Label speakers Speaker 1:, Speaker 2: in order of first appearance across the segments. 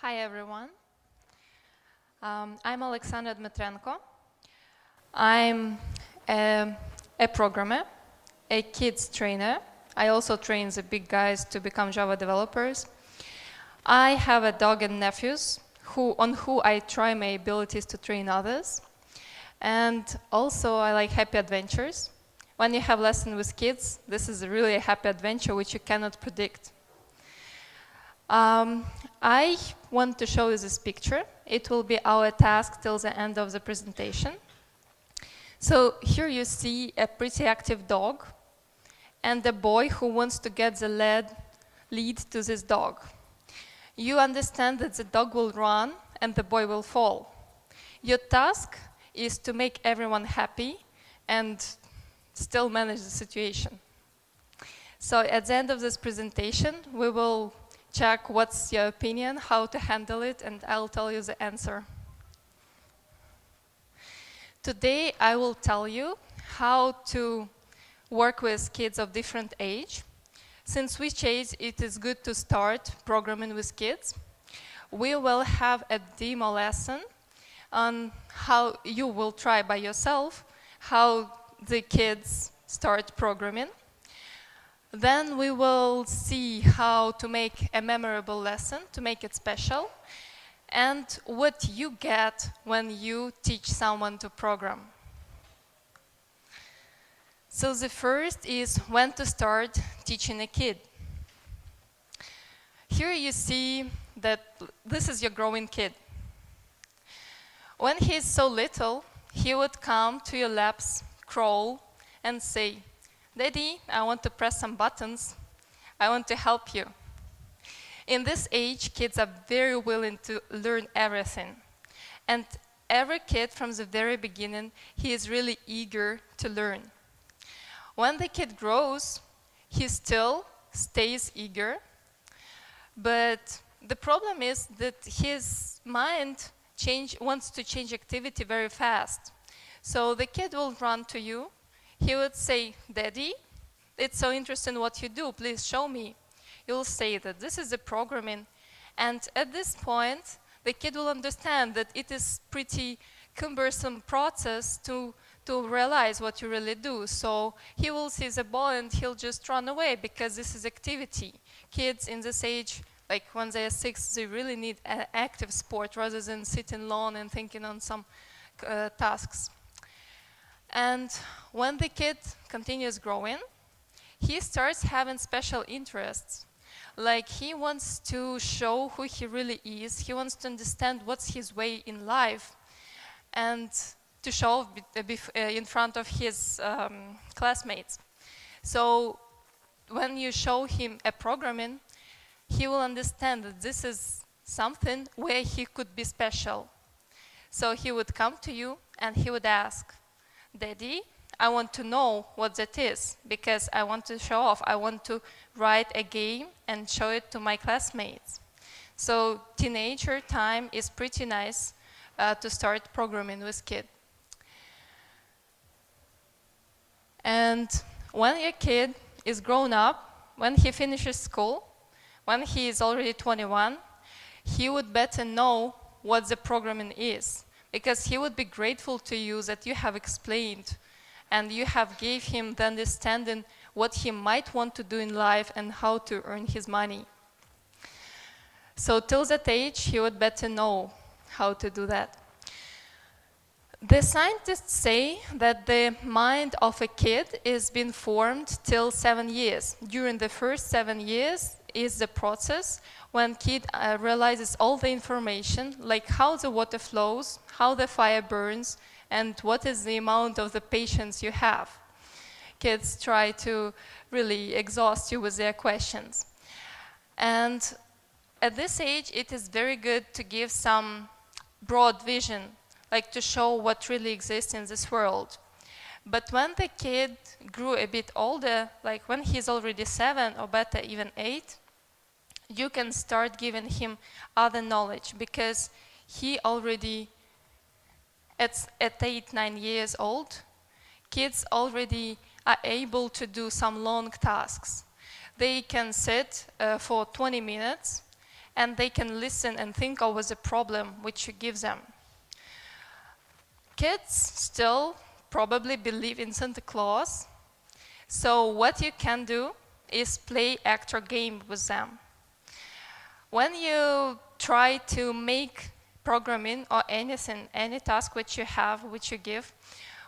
Speaker 1: Hi everyone, I'm Oleksandra Dmytrenko. I'm a programmer, a kids trainer. I also train the big guys to become Java developers. I have a dog and nephews on who I try my abilities to train others. And also I like happy adventures. When you have lessons with kids, this is really a happy adventure which you cannot predict. I want to show you this picture. It will be our task till the end of the presentation. So here you see a pretty active dog and a boy who wants to get the lead to this dog. You understand that the dog will run and the boy will fall. Your task is to make everyone happy and still manage the situation. So at the end of this presentation, we will check what's your opinion, how to handle it, and I'll tell you the answer. Today, I will tell you how to work with kids of different age. Since which age it is good to start programming with kids. We will have a demo lesson on how you will try by yourself how the kids start programming. Then we will see how to make a memorable lesson, to make it special, and what you get when you teach someone to program. So the first is when to start teaching a kid. Here you see that this is your growing kid. When he is so little, he would come to your laps, crawl, and say, "Daddy, I want to press some buttons. I want to help you." In this age, kids are very willing to learn everything. And every kid from the very beginning, he is really eager to learn. When the kid grows, he still stays eager. But the problem is that his mind wants to change activity very fast. So the kid will run to you. He would say, "Daddy, it's so interesting what you do, please show me." You'll say that this is the programming. And at this point, the kid will understand that it is pretty cumbersome process to realize what you really do. So he will see the ball and he'll just run away because this is activity. Kids in this age, like when they are 6, they really need an active sport rather than sitting alone and thinking on some tasks. And when the kid continues growing, he starts having special interests. Like he wants to show who he really is. He wants to understand what's his way in life and to show in front of his classmates. So when you show him a programming, he will understand that this is something where he could be special. So he would come to you and he would ask, "Daddy, I want to know what that is because I want to show off. I want to write a game and show it to my classmates." So teenager time is pretty nice to start programming with kids. And when your kid is grown up, when he finishes school, when he is already 21, he would better know what the programming is, because he would be grateful to you that you have explained and you have gave him the understanding what he might want to do in life and how to earn his money. So till that age, he would better know how to do that. The scientists say that the mind of a kid is being formed till 7 years. During the first 7 years is the process when kid realizes all the information, like how the water flows, how the fire burns, and what is the amount of the patience you have. Kids try to really exhaust you with their questions. And at this age, it is very good to give some broad vision, like to show what really exists in this world. But when the kid grew a bit older, like when he's already 7 or better even 8, you can start giving him other knowledge because he already, at 8, 9 years old, kids already are able to do some long tasks. They can sit for 20 minutes and they can listen and think over the problem which you give them. Kids still probably believe in Santa Claus, so what you can do is play actor game with them. When you try to make programming or anything, any task which you have, which you give,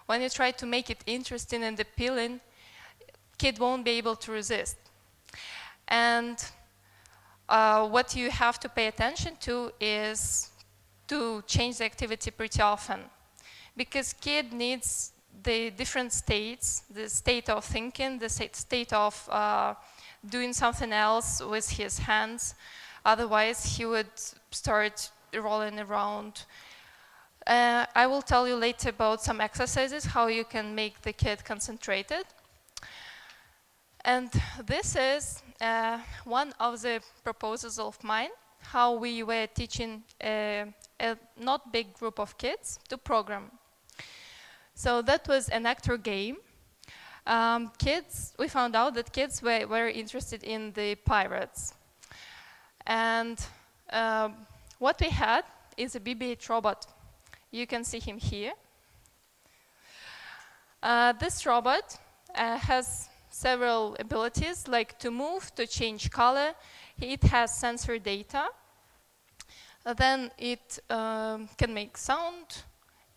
Speaker 1: when you try to make it interesting and appealing, kid won't be able to resist. And what you have to pay attention to is to change the activity pretty often, because kid needs the different states, the state of thinking, the state of doing something else with his hands. Otherwise, he would start rolling around. I will tell you later about some exercises, how you can make the kid concentrated. And this is one of the proposals of mine, how we were teaching a not big group of kids to program. So that was an actor game. We found out that kids were very interested in the pirates. And what we had is a BB-8 robot. You can see him here. This robot has several abilities, like to move, to change color. It has sensor data. Then it can make sound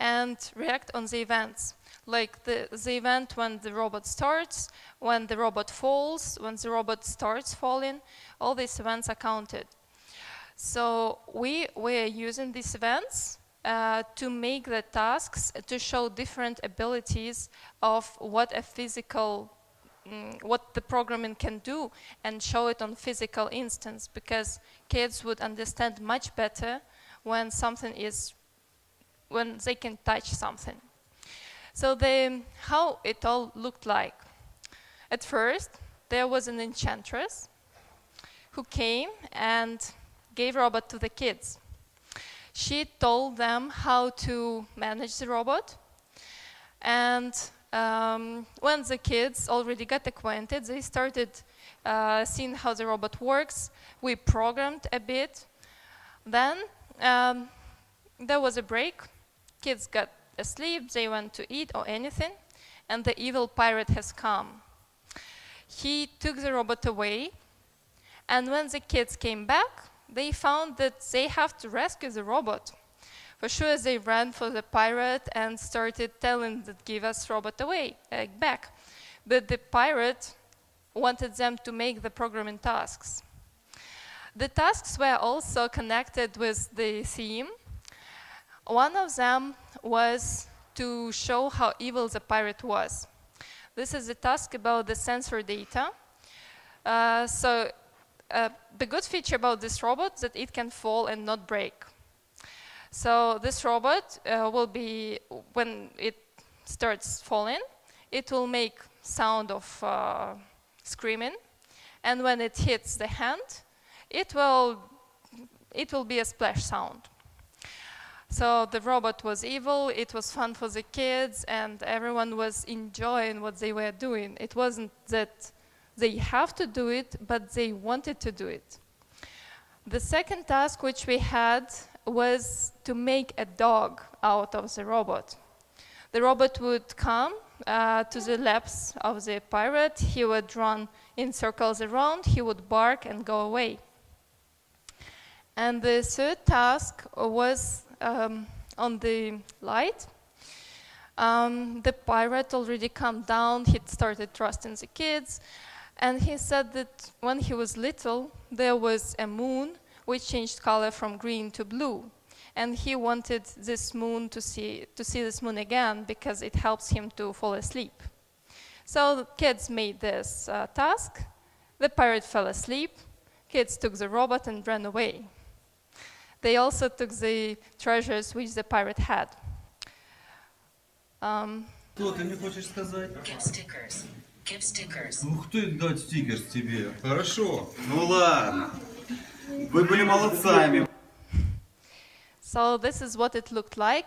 Speaker 1: and react on the events, like the event when the robot starts, when the robot falls, when the robot starts falling. All these events are counted. So we were using these events to make the tasks, to show different abilities of what a physical, what the programming can do, and show it on physical instance, because kids would understand much better when when they can touch something. So how it all looked like. At first, there was an enchantress who came and gave robot to the kids. She told them how to manage the robot. And when the kids already got acquainted, they started seeing how the robot works. We programmed a bit. Then there was a break. Kids got asleep, they went to eat or anything, and the evil pirate has come. He took the robot away, and when the kids came back, they found that they have to rescue the robot. For sure, they ran for the pirate and started telling that give us robot away, back. But the pirate wanted them to make the programming tasks. The tasks were also connected with the theme. One of them was to show how evil the pirate was. This is a task about the sensor data. The good feature about this robot is that it can fall and not break. So this robot will be, when it starts falling, it will make sound of screaming, and when it hits the hand, it will be a splash sound. So the robot was evil, it was fun for the kids, and everyone was enjoying what they were doing. It wasn't that they have to do it, but they wanted to do it. The second task which we had was to make a dog out of the robot. The robot would come to the laps of the pirate, he would run in circles around, he would bark and go away. And the third task was on the light. The pirate already calmed down, he started trusting the kids, and he said that when he was little, there was a moon which changed color from green to blue. And he wanted this moon to see this moon again because it helps him to fall asleep. So the kids made this task. The pirate fell asleep. Kids took the robot and ran away. They also took the treasures which the pirate had.
Speaker 2: Что ты мне хочешь сказать?
Speaker 3: Give stickers. Give stickers.
Speaker 2: Ух ты, дать стикерс тебе. Хорошо. Ну ладно. Вы были молодцами.
Speaker 1: So this is what it looked like.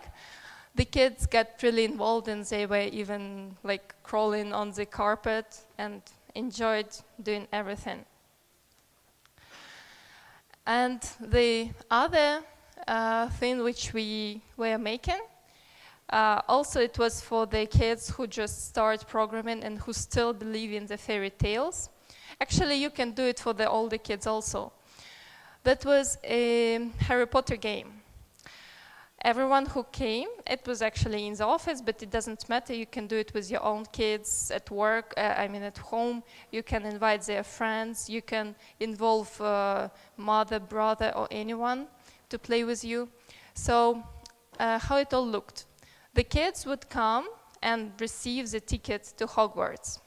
Speaker 1: The kids got really involved, and they were even like crawling on the carpet and enjoyed doing everything. And the other thing which we were making, also it was for the kids who just start programming and who still believe in the fairy tales. Actually, you can do it for the older kids also. That was a Harry Potter game. Everyone who came, it was actually in the office, but it doesn't matter. You can do it with your own kids at work, at home. You can invite their friends. You can involve mother, brother, or anyone to play with you. So how it all looked. The kids would come and receive the ticket to Hogwarts.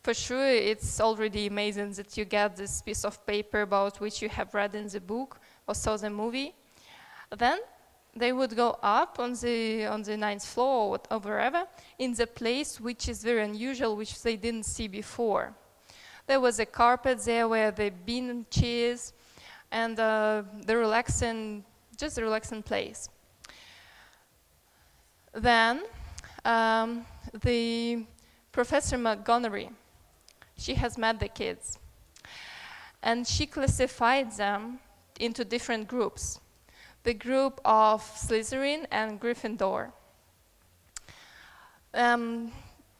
Speaker 1: For sure, it's already amazing that you get this piece of paper about which you have read in the book or saw the movie. Then they would go up on the ninth floor or wherever in the place which is very unusual, which they didn't see before. There was a carpet there where the bean chairs and the relaxing place. Then the Professor McGonagall, she has met the kids, and she classified them into different groups. The group of Slytherin and Gryffindor.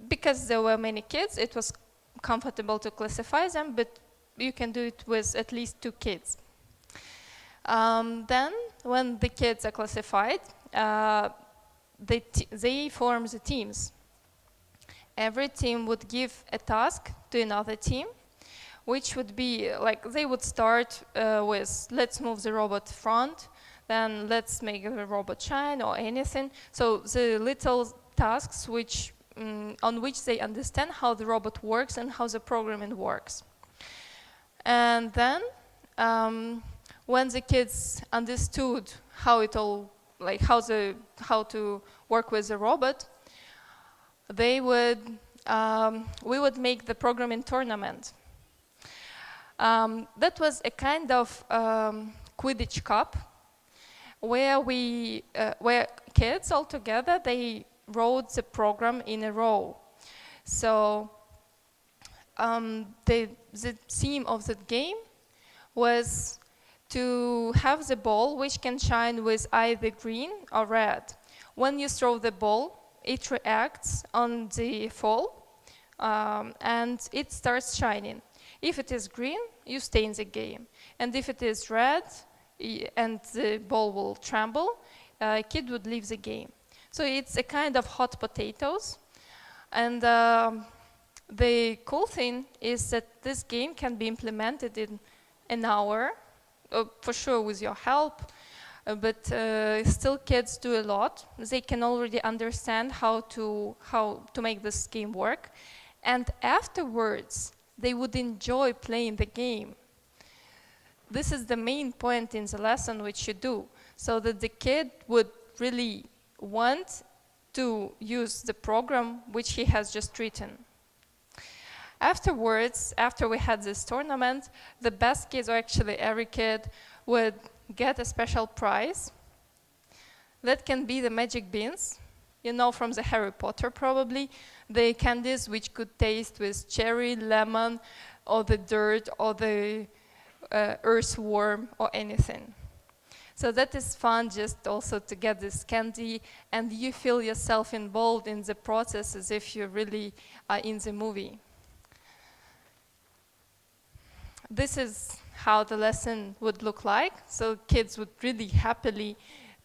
Speaker 1: Because there were many kids, it was comfortable to classify them, but you can do it with at least 2 kids. Then, when the kids are classified, they form the teams. Every team would give a task to another team, which would be like they would start with let's move the robot front, then let's make the robot shine or anything. So the little tasks on which they understand how the robot works and how the programming works. And then when the kids understood how it all, like how to work with the robot, we would make the programming tournament. That was a kind of Quidditch Cup, where kids all together, they wrote the program in a row. So the theme of the game was to have the ball which can shine with either green or red. When you throw the ball, it reacts on the fall and it starts shining. If it is green, you stay in the game. And if it is red and the ball will tremble, kid would leave the game. So it's a kind of hot potatoes. And the cool thing is that this game can be implemented in an hour, for sure with your help, but still kids do a lot. They can already understand how to make this game work. And afterwards, they would enjoy playing the game. This is the main point in the lesson which you do, so that the kid would really want to use the program which he has just written. Afterwards, after we had this tournament, the best kids, or actually every kid, would get a special prize. That can be the magic beans. You know from the Harry Potter probably, the candies which could taste with cherry, lemon, or the dirt, or the earthworm, or anything. So that is fun, just also to get this candy, and you feel yourself involved in the process as if you really are in the movie. This is how the lesson would look like. So kids would really happily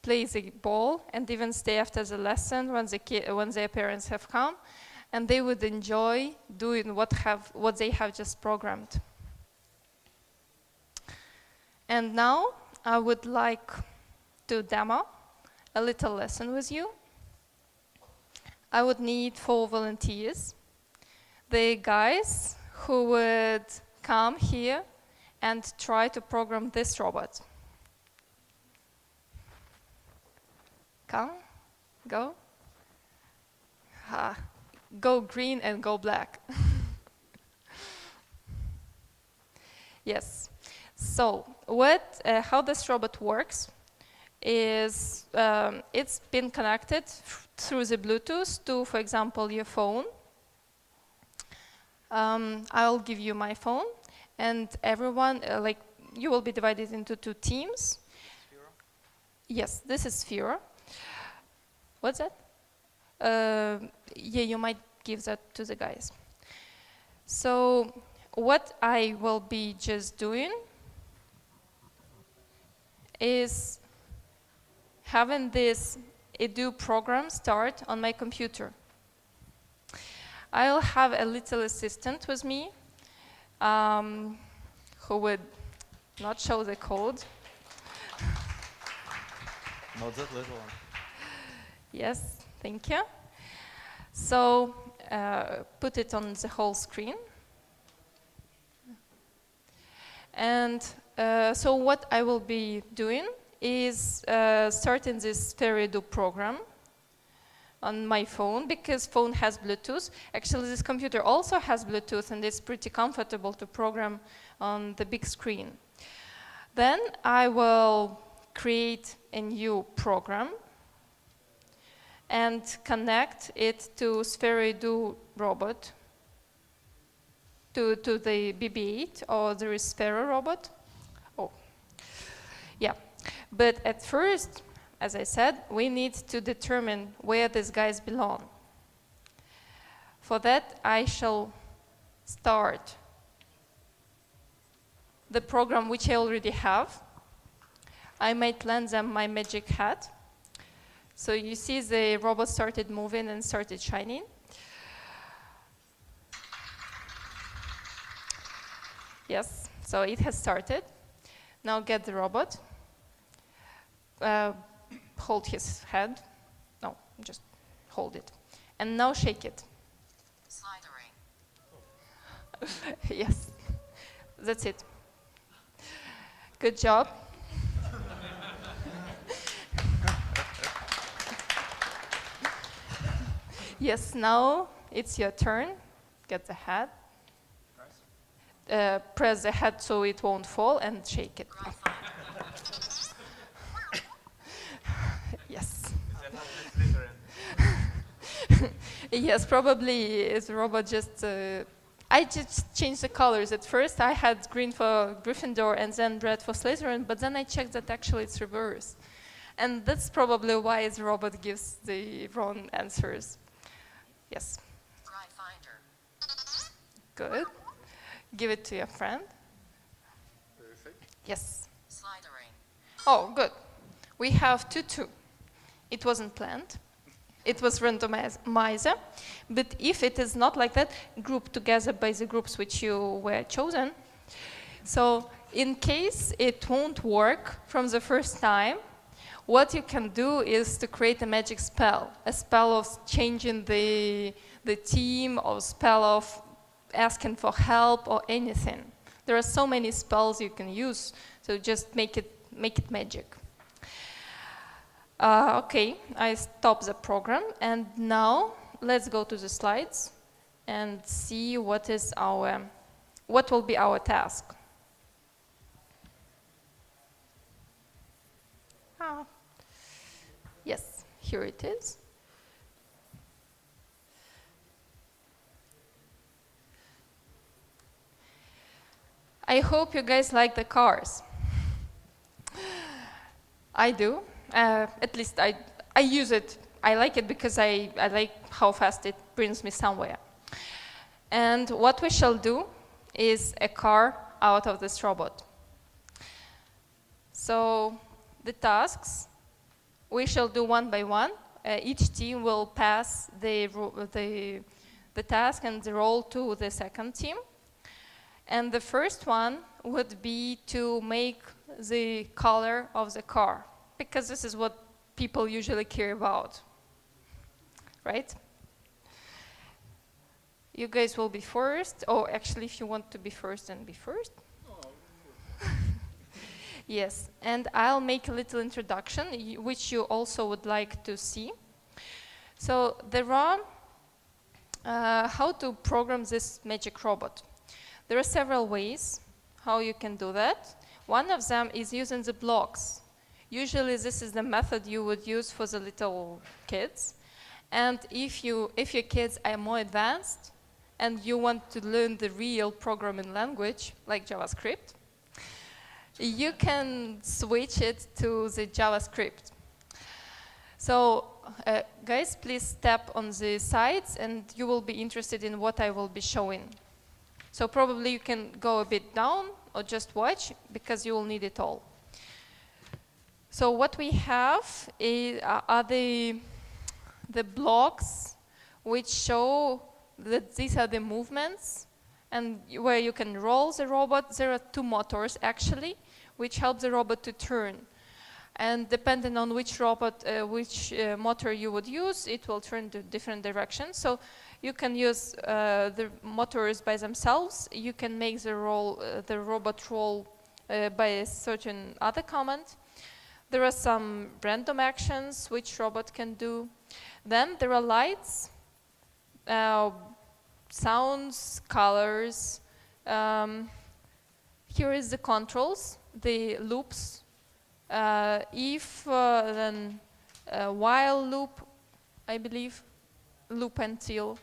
Speaker 1: play the ball and even stay after the lesson when their parents have come, and they would enjoy doing what they have just programmed. And now I would like to demo a little lesson with you. I would need 4 volunteers. The guys who would come here and try to program this robot. Come, go. Go green and go black. Yes. So how this robot works is it's been connected through the Bluetooth to, for example, your phone. I'll give you my phone, and everyone, you will be divided into 2 teams. Yes, this is Sphere. What's that? Yeah, you might give that to the guys. So what I will be just doing is having this edu program start on my computer. I'll have a little assistant with me who would not show the code.
Speaker 4: Not that little one.
Speaker 1: Yes, thank you. So put it on the whole screen. And so what I will be doing is starting this Sphere program on my phone, because phone has Bluetooth. Actually, this computer also has Bluetooth, and it's pretty comfortable to program on the big screen. Then I will create a new program and connect it to Sphere robot, to the BB-8 or the Sphere robot. Oh, yeah. But at first, as I said, we need to determine where these guys belong. For that, I shall start the program which I already have. I might lend them my magic hat. So you see the robot started moving and started shining. Yes, so it has started. Now get the robot. Hold his head. No, just hold it. And now shake it.
Speaker 3: Slithering.
Speaker 1: Yes, that's it. Good job. Yes, now it's your turn. Get the head. Press the head so it won't fall and shake it. Yes. Yes, probably the robot just... I just changed the colors. At first I had green for Gryffindor and then red for Slytherin, but then I checked that actually it's reverse. And that's probably why the robot gives the wrong answers. Yes.
Speaker 3: Cry finder.
Speaker 1: Good. Give it to your friend.
Speaker 4: Perfect.
Speaker 1: Yes.
Speaker 3: Slithering.
Speaker 1: Oh, good. We have 2-2. It wasn't planned. It was randomizer. But if it is not like that, group together by the groups which you were chosen. So in case it won't work from the first time, what you can do is to create a magic spell. A spell of changing the team, or spell of asking for help, or anything. There are so many spells you can use, so just make it magic. Okay, I stop the program, and now let's go to the slides and see what will be our task. Yes, here it is. I hope you guys like the cars. I do. At least I use it. I like it because I like how fast it brings me somewhere. And what we shall do is a car out of this robot. So the tasks we shall do one by one. Each team will pass the task and the role to the second team. And the first one would be to make the color of the car, because this is what people usually care about, right? You guys will be first, or actually if you want to be first, then be first. Yes, and I'll make a little introduction, which you also would like to see. So there are, how to program this magic robot. There are several ways how you can do that. One of them is using the blocks. Usually this is the method you would use for the little kids. And if your kids are more advanced and you want to learn the real programming language, like JavaScript, you can switch it to the JavaScript. So, guys, please tap on the sides and you will be interested in what I will be showing. So probably you can go a bit down or just watch because you will need it all. So what we have are the blocks which show that these are the movements and where you can roll the robot. There are two motors actually which help the robot to turn. And depending on which robot, motor you would use, it will turn to different directions. So you can use the motors by themselves. You can make the robot roll by a certain other command. There are some random actions which robot can do. Then there are lights, sounds, colors. Here is the controls, the loops. If, then while loop, I believe, loop until.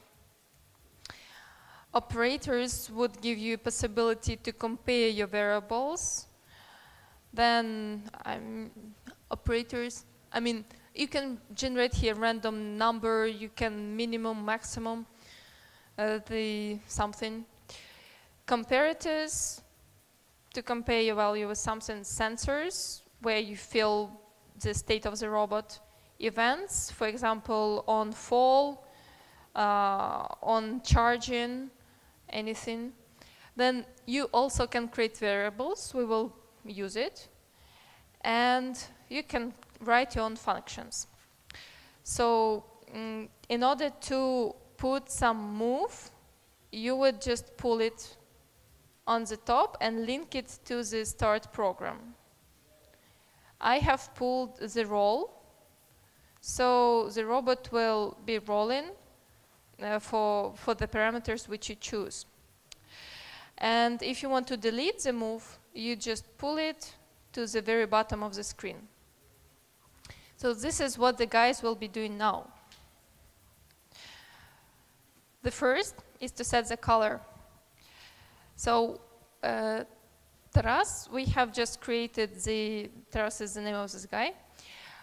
Speaker 1: Operators would give you a possibility to compare your variables. Then operators, you can generate here random number, you can minimum, maximum, something. Comparators, to compare your value with something. Sensors, where you feel the state of the robot. Events, for example, on fall, on charging, anything. Then you also can create variables. We will use it. And you can write your own functions. So in order to put some move, you would just pull it on the top and link it to the start program. I have pulled the roll, so the robot will be rolling for the parameters which you choose. And if you want to delete the move, you just pull it to the very bottom of the screen. So this is what the guys will be doing now. The first is to set the color. So Taras, we have just created Taras is the name of this guy.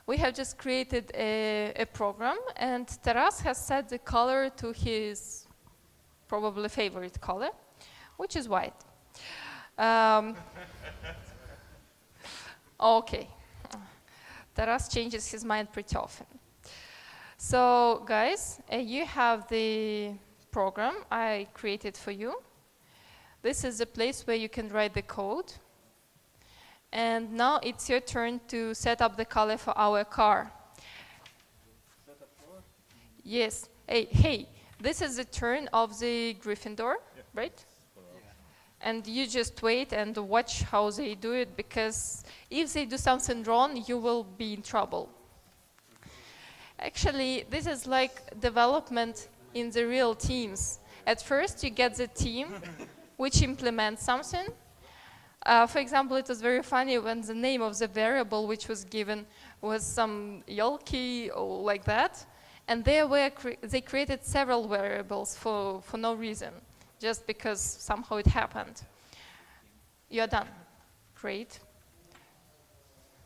Speaker 1: We have just created a program, and Taras has set the color to his probably favorite color, which is white. Okay. Taras changes his mind pretty often. So guys, you have the program I created for you. This is the place where you can write the code. And now it's your turn to set up the color for our car. Yes. Hey, this is the turn of the Gryffindor, right? And you just wait and watch how they do it, because if they do something wrong, you will be in trouble. Actually, this is like development in the real teams. At first, you get the team which implements something. For example, it was very funny when the name of the variable which was given was some Yolki or like that. And they created several variables for no reason, just because somehow it happened. You're done. Great.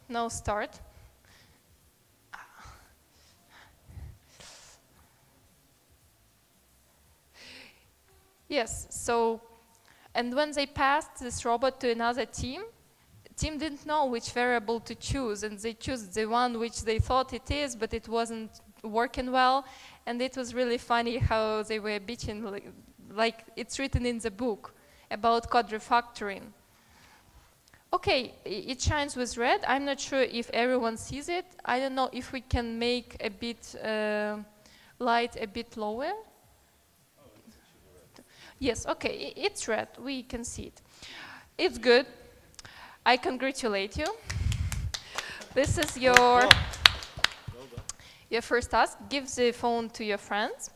Speaker 1: Now start. Yes, so, and when they passed this robot to another team didn't know which variable to choose, and they chose the one which they thought it is, but it wasn't working well, and it was really funny how they were bitching, like it's written in the book about code refactoring. Okay, it shines with red. I'm not sure if everyone sees it. I don't know if we can make a bit light a bit lower. Yes, okay, it's red. We can see it. It's good. I congratulate you. This is your first task. Give the phone to your friends.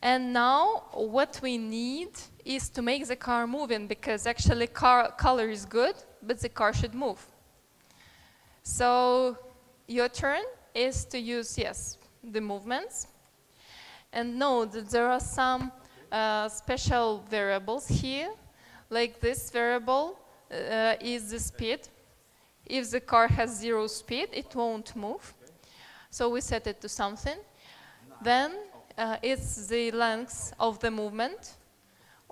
Speaker 1: And now what we need is to make the car moving, because actually color is good, but the car should move. So your turn is to use, yes, the movements. And note that there are some special variables here, like this variable, is the speed. If the car has 0 speed, it won't move. So we set it to something. Then it's the length of the movement.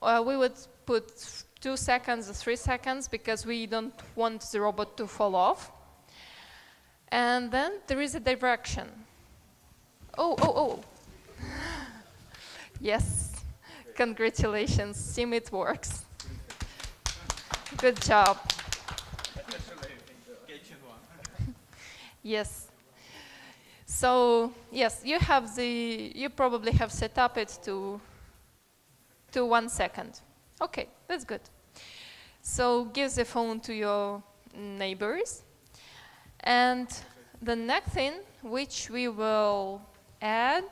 Speaker 1: We would put 2 seconds or 3 seconds because we don't want the robot to fall off. And then there is a direction. Oh. Yes. Congratulations, Sim, it works. Good job. Yes. So yes, you probably have set up it to 1 second. Okay, that's good. So give the phone to your neighbors. And the next thing which we will add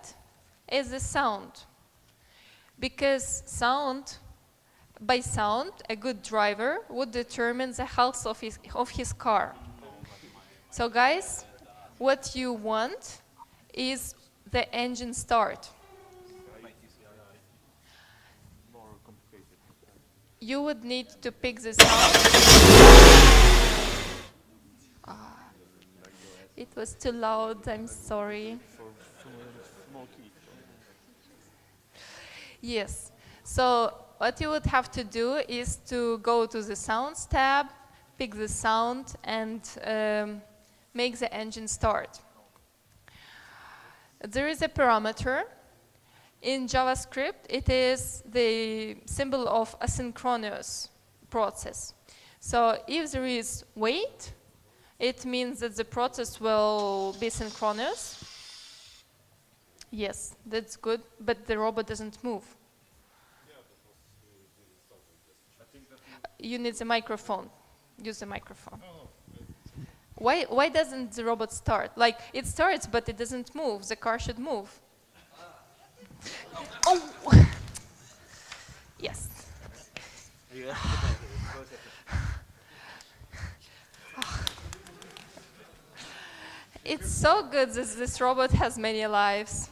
Speaker 1: is the sound. Because by sound, a good driver would determine the health of his car. So guys, what you want is the engine start. You would need to pick the sound. It was too loud, I'm sorry. Yes, so what you would have to do is to go to the Sounds tab, pick the sound, and make the engine start. There is a parameter. In JavaScript, it is the symbol of asynchronous process. So if there is wait, it means that the process will be synchronous. Yes, that's good, but the robot doesn't move. You need the microphone. Use the microphone. Why doesn't the robot start? Like, it starts, but it doesn't move. The car should move. Oh! Yes. It's so good that this robot has many lives.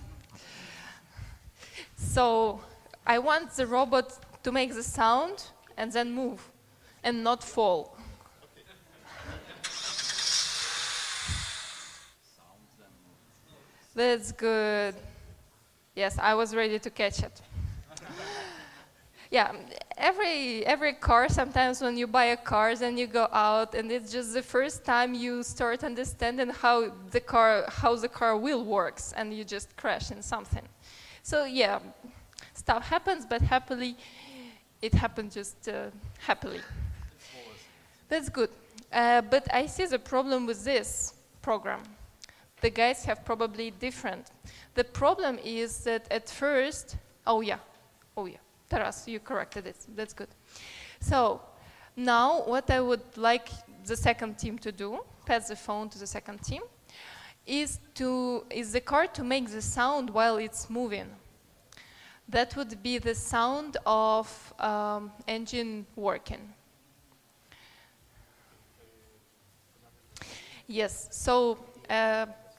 Speaker 1: So I want the robot to make the sound and then move and not fall. That's good. Yes, I was ready to catch it. Yeah, every car, sometimes when you buy a car, then you go out and it's just the first time you start understanding how the car wheel works, and you just crash in something. So yeah, stuff happens, but happily, it happened just happily. That's good. But I see the problem with this program. The guys have probably different. The problem is that at first, oh yeah, Taras, you corrected it, that's good. So now what I would like the second team to do, pass the phone to the second team, is the car to make the sound while it's moving. That would be the sound of engine working. Yes, so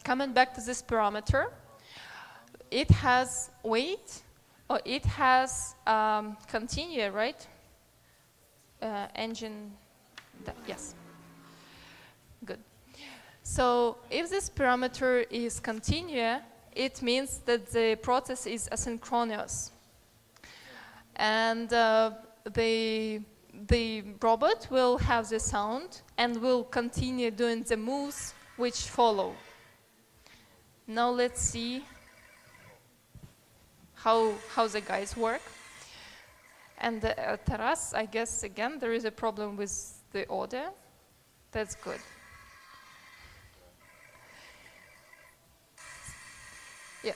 Speaker 1: coming back to this parameter, it has wait, or it has continue, right? Engine, yes, good. So if this parameter is continue, it means that the process is asynchronous. And the robot will have the sound and will continue doing the moves which follow. Now let's see how the guys work. And Taras, I guess again there is a problem with the order. That's good. Yeah.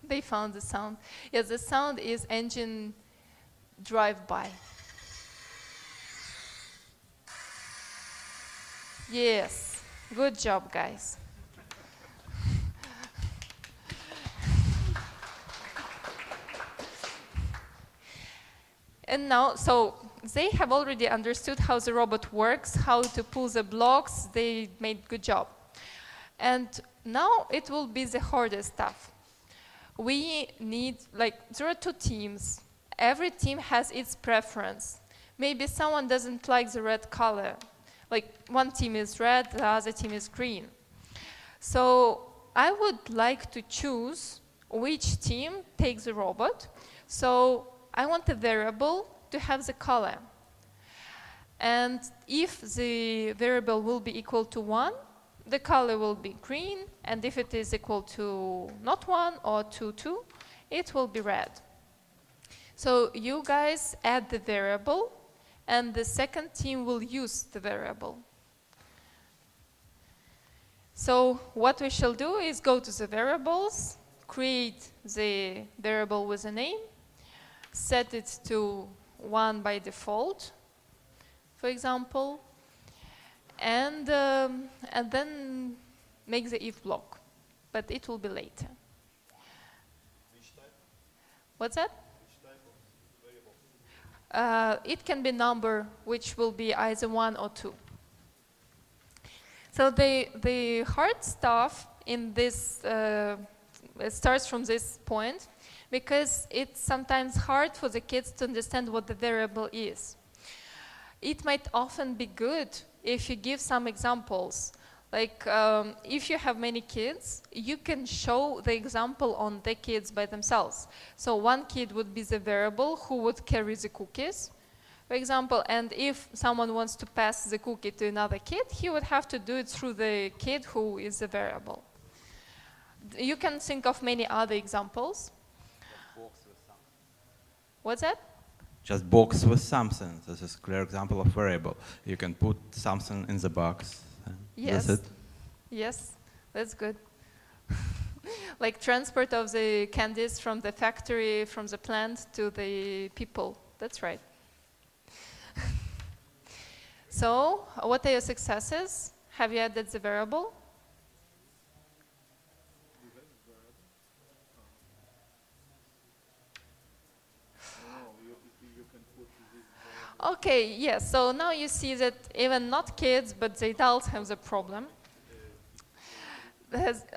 Speaker 1: They found the sound. Yes, the sound is engine drive-by. Yes, good job, guys. And now, so they have already understood how the robot works, how to pull the blocks. They made good job. And now it will be the hardest stuff. We need, like, there are two teams, every team has its preference. Maybe someone doesn't like the red color. Like one team is red, the other team is green. So I would like to choose which team takes the robot. So I want the variable to have the color. And if the variable will be equal to 1, the color will be green. And if it is equal to not 1 or to 2, it will be red. So you guys add the variable, and the second team will use the variable. So what we shall do is go to the variables, create the variable with a name, set it to 1 by default, for example, and then make the if block, but it will be later.
Speaker 4: Which type?
Speaker 1: What's that?
Speaker 4: Which type of variable?
Speaker 1: It can be number, which will be either 1 or 2. So the hard stuff in this it starts from this point, because it's sometimes hard for the kids to understand what the variable is. It might often be good if you give some examples. Like if you have many kids, you can show the example on the kids by themselves. So one kid would be the variable who would carry the cookies, for example, and if someone wants to pass the cookie to another kid, he would have to do it through the kid who is the variable. You can think of many other examples.
Speaker 4: Box with something.
Speaker 1: What's that?
Speaker 5: Just box with something. This is a clear example of variable. You can put something in the box.
Speaker 1: Yes.
Speaker 5: That's it.
Speaker 1: Yes, that's good. Like transport of the candies from the factory, from the plant to the people. That's right. So, what are your successes? Have you added the variable? Okay, yes, so now you see that even not kids, but the adults have the problem.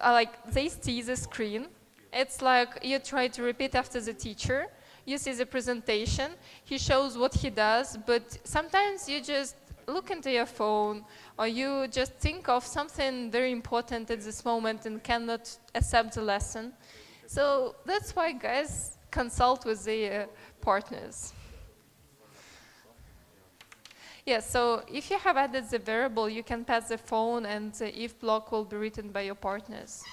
Speaker 1: Like they see the screen. It's like you try to repeat after the teacher. You see the presentation. He shows what he does, but sometimes you just look into your phone, or you just think of something very important at this moment and cannot accept the lesson. So that's why guys consult with their partners. Yes, so if you have added the variable, you can pass the phone, and the if block will be written by your partners.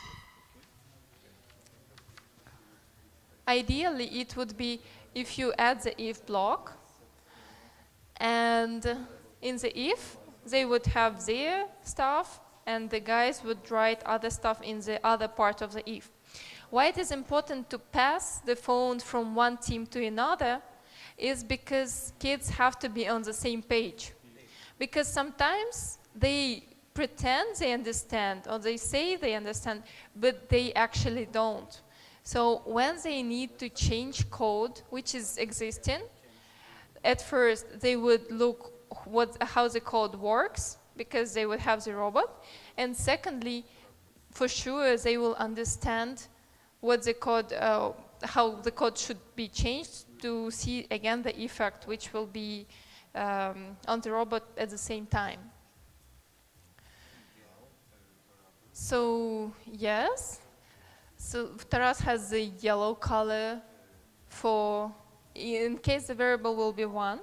Speaker 1: Ideally, it would be if you add the if block, and in the if, they would have their stuff, and the guys would write other stuff in the other part of the if. Why it is important to pass the phone from one team to another is because kids have to be on the same page. Because sometimes they pretend they understand, or they say they understand, but they actually don't. So when they need to change code, which is existing, at first they would look how the code works, because they would have the robot. And secondly, for sure, they will understand what the code, how the code should be changed to see again the effect, which will be on the robot at the same time. So yes, so Taras has the yellow color for in case the variable will be 1.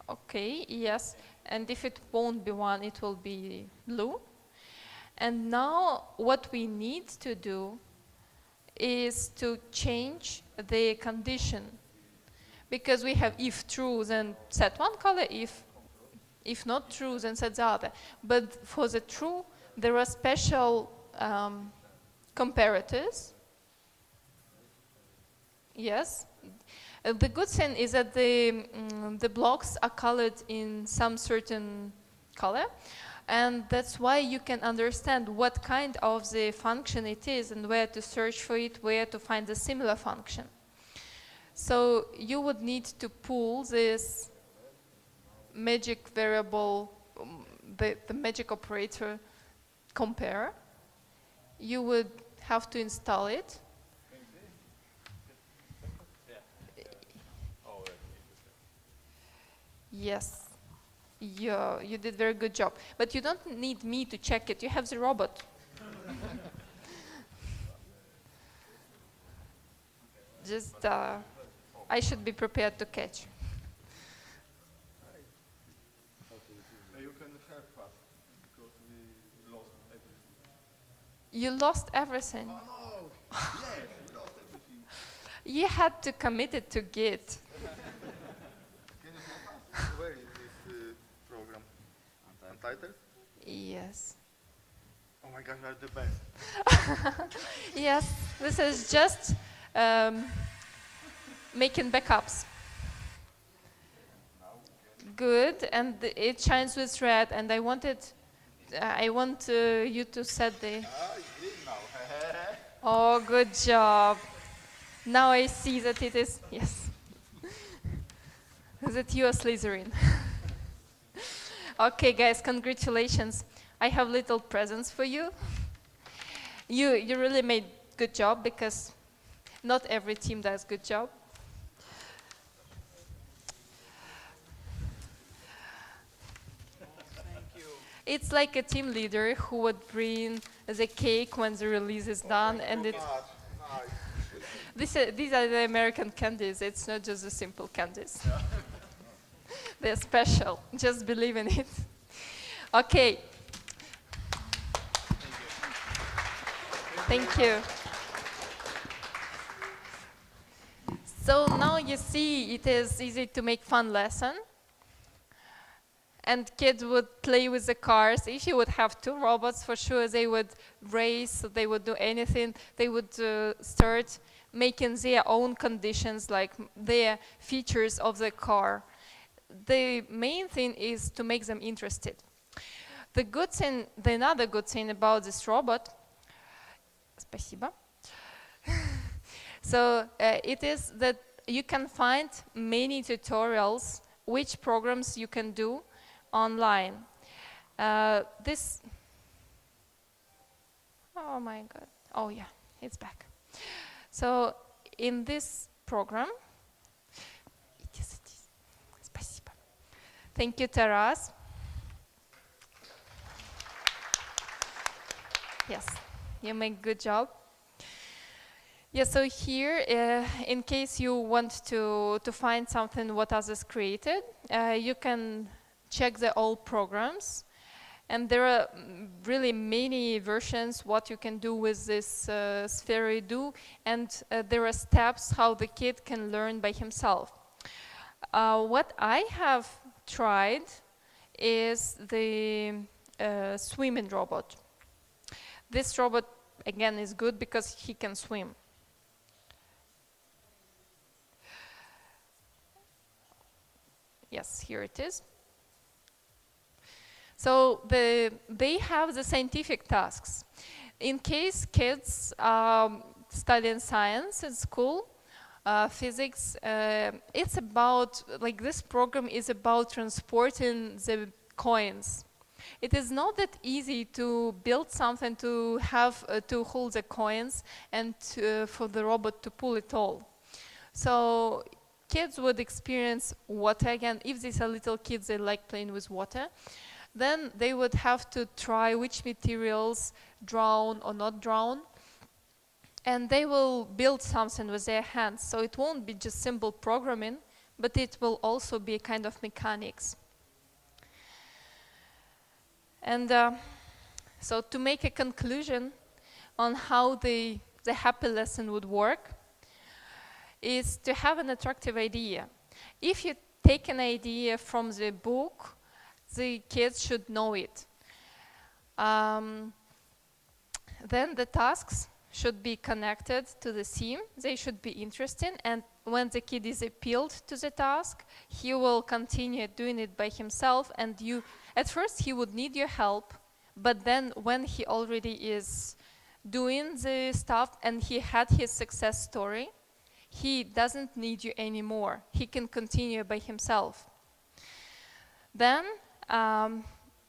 Speaker 1: Okay, yes, and if it won't be 1, it will be blue. And now what we need to do is to change the condition, because we have if true, then set one color, if not true, then set the other. But for the true, there are special comparators. Yes. The good thing is that the blocks are colored in some certain color, and that's why you can understand what kind of the function it is and where to search for it, where to find a similar function. So you would need to pull this magic variable, the magic operator compare. You would have to install it. Yes. You did very good job. But you don't need me to check it. You have the robot. Just, I should be prepared to catch.
Speaker 4: You can help us because we lost everything.
Speaker 1: You lost everything.
Speaker 4: No! Yes, we lost everything.
Speaker 1: You had to commit it to Git.
Speaker 4: Can you help us? Where is this program? Untitled?
Speaker 1: Yes.
Speaker 4: Oh my gosh, you are the best.
Speaker 1: Yes, this is just making backups. Good, and it shines with red, and I want you to set the...
Speaker 4: Ah, it's green now.
Speaker 1: Oh, good job. Now I see that it is, yes. That you are Slytherin. Okay, guys, congratulations. I have little presents for you. You really made good job because not every team does good job. It's like a team leader who would bring the cake when the release is done, and it. These are the American candies. It's not just the simple candies. They're special. Just believe in it. Okay. Thank you. So now you see it is easy to make fun lesson. And kids would play with the cars. If you would have two robots, for sure they would race, they would do anything. They would start making their own conditions, like their features of the car. The main thing is to make them interested. Another good thing about this robot, спасибо. So it is that you can find many tutorials, which programs you can do online. Oh my God. Oh yeah, it's back. So in this program, спасибо. Thank you, Taras. Yes, you make good job. Yeah, so here, in case you want to find something what others created, you can check the old programs, and there are really many versions what you can do with this sphere do, and there are steps how the kid can learn by himself. What I have tried is the swimming robot. This robot again is good because he can swim. Yes, here it is. So they have the scientific tasks. In case kids studying science in school, physics, it's about, like this program is about transporting the coins. It is not that easy to build something to have to hold the coins and for the robot to pull it all. So kids would experience water again. If these are little kids, they like playing with water. Then they would have to try which materials drown or not drown. And they will build something with their hands. So it won't be just simple programming, but it will also be a kind of mechanics. And so to make a conclusion on how the happy lesson would work is to have an attractive idea. If you take an idea from the book, the kids should know it. Then the tasks should be connected to the theme. They should be interesting, and when the kid is appealed to the task, he will continue doing it by himself, and at first he would need your help, but then when he already is doing the stuff and he had his success story, he doesn't need you anymore. He can continue by himself. Then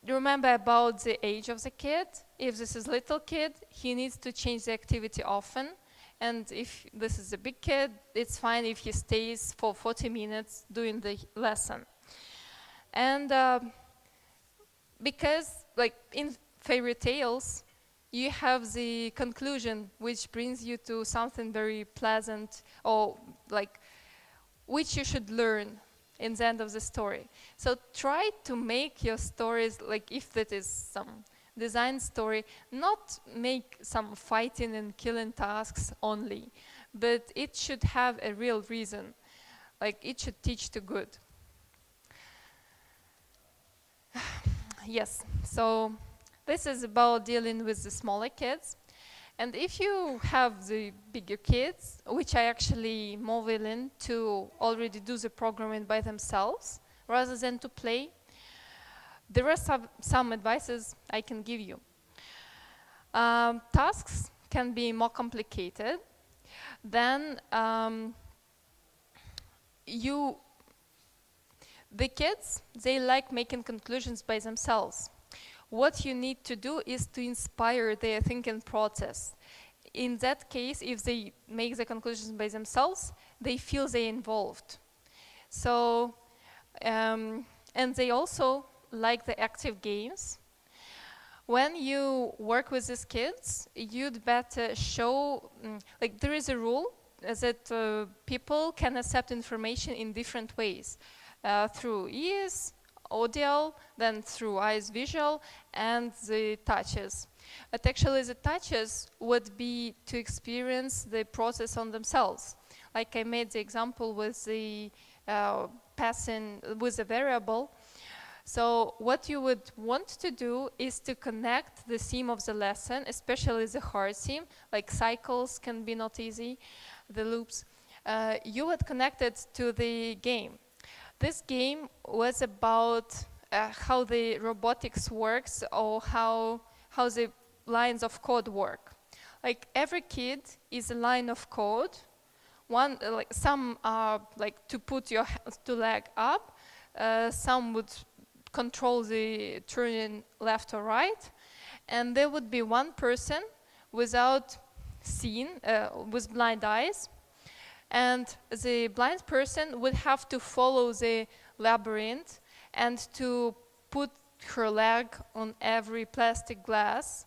Speaker 1: remember about the age of the kid. If this is little kid, he needs to change the activity often. And if this is a big kid, it's fine if he stays for 40 minutes doing the lesson. And because, like in fairy tales, you have the conclusion which brings you to something very pleasant, or like which you should learn in the end of the story. So try to make your stories, like if that is some design story, not make some fighting and killing tasks only, but it should have a real reason, like it should teach to good. Yes, so this is about dealing with the smaller kids. And if you have the bigger kids, which are actually more willing to already do the programming by themselves rather than to play, there are some advices I can give you. Tasks can be more complicated. Then the kids, they like making conclusions by themselves. What you need to do is to inspire their thinking process. In that case, if they make the conclusions by themselves, they feel they're involved. So, and they also like the active games. When you work with these kids, you'd better show, like there is a rule that people can accept information in different ways, through ears, audio, then through eyes visual, and the touches. But actually the touches would be to experience the process on themselves. Like I made the example with the passing with a variable. So what you would want to do is to connect the theme of the lesson, especially the hard theme, like cycles can be not easy, the loops. You would connect it to the game. This game was about how the robotics works, or how the lines of code work. Like every kid is a line of code. One, like some are like to put your two leg up. Some would control the turning left or right, and there would be one person without seeing, with blind eyes. And the blind person would have to follow the labyrinth and to put her leg on every plastic glass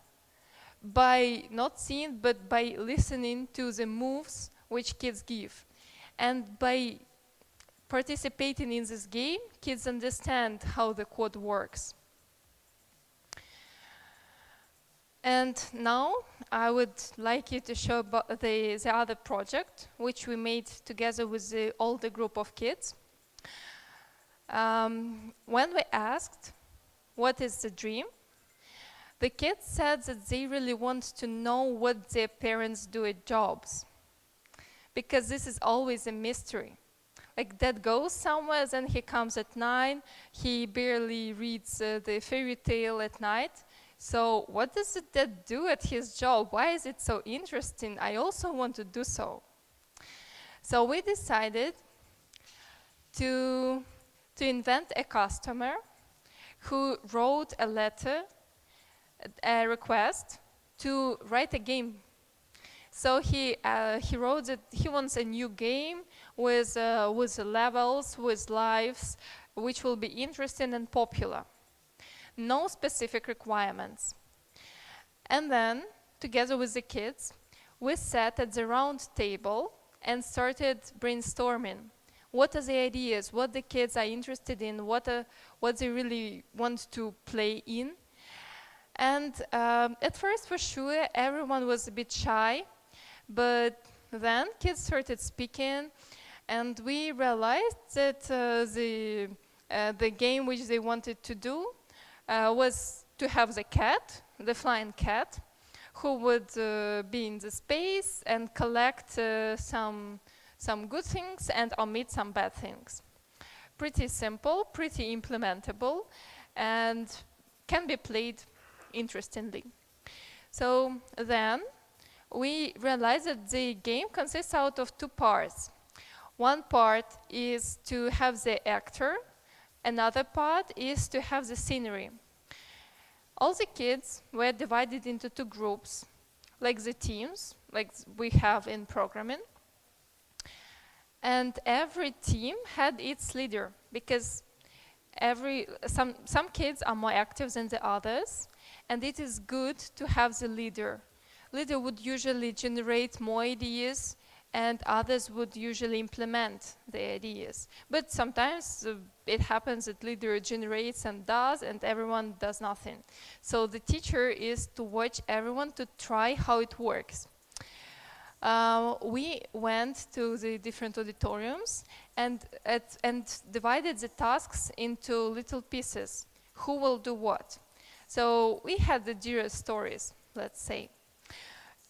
Speaker 1: by not seeing, but by listening to the moves which kids give. And by participating in this game, kids understand how the code works. And now I would like you to show about the other project, which we made together with the older group of kids. When we asked, what is the dream? The kids said that they really want to know what their parents do at jobs, because this is always a mystery. Like dad goes somewhere, then he comes at 9, he barely reads the fairy tale at night. So what does the dad do at his job? Why is it so interesting? I also want to do so. So we decided to invent a customer who wrote a letter, a request to write a game. So he wrote that he wants a new game with levels, with lives, which will be interesting and popular. No specific requirements. And then, together with the kids, we sat at the round table and started brainstorming. What are the ideas? What the kids are interested in? What they really want to play in? And at first, for sure, everyone was a bit shy, but then kids started speaking, and we realized that the game which they wanted to do was to have the cat, the flying cat, who would be in the space and collect some good things and omit some bad things. Pretty simple, pretty implementable, and can be played interestingly. So then we realized that the game consists out of 2 parts. One part is to have the actor, another part is to have the scenery. All the kids were divided into 2 groups, like the teams, like we have in programming. And every team had its leader, because some kids are more active than the others, and it is good to have the leader. Leader would usually generate more ideas, and others would usually implement the ideas. But sometimes it happens that leader generates and does, and everyone does nothing. So the teacher is to watch everyone to try how it works. We went to the different auditoriums and divided the tasks into little pieces. Who will do what? So we had the dearest stories, let's say.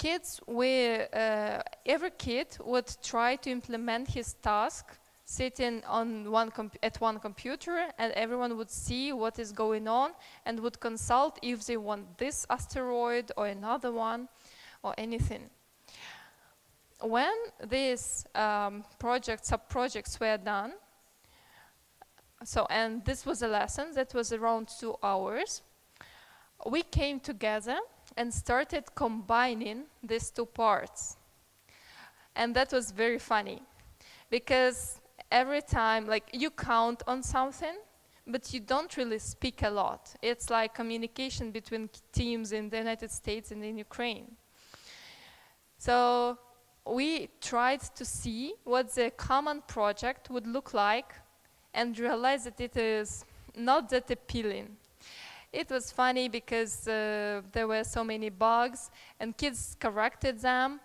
Speaker 1: Every kid would try to implement his task sitting on at one computer, and everyone would see what is going on and would consult if they want this asteroid or another one or anything. When these sub-projects were done, and this was a lesson that was around 2 hours, we came together and started combining these two parts. And that was very funny, because every time, like, you count on something, but you don't really speak a lot. It's like communication between teams in the United States and in Ukraine. So we tried to see what the common project would look like and realized that it is not that appealing. It was funny because there were so many bugs and kids corrected them.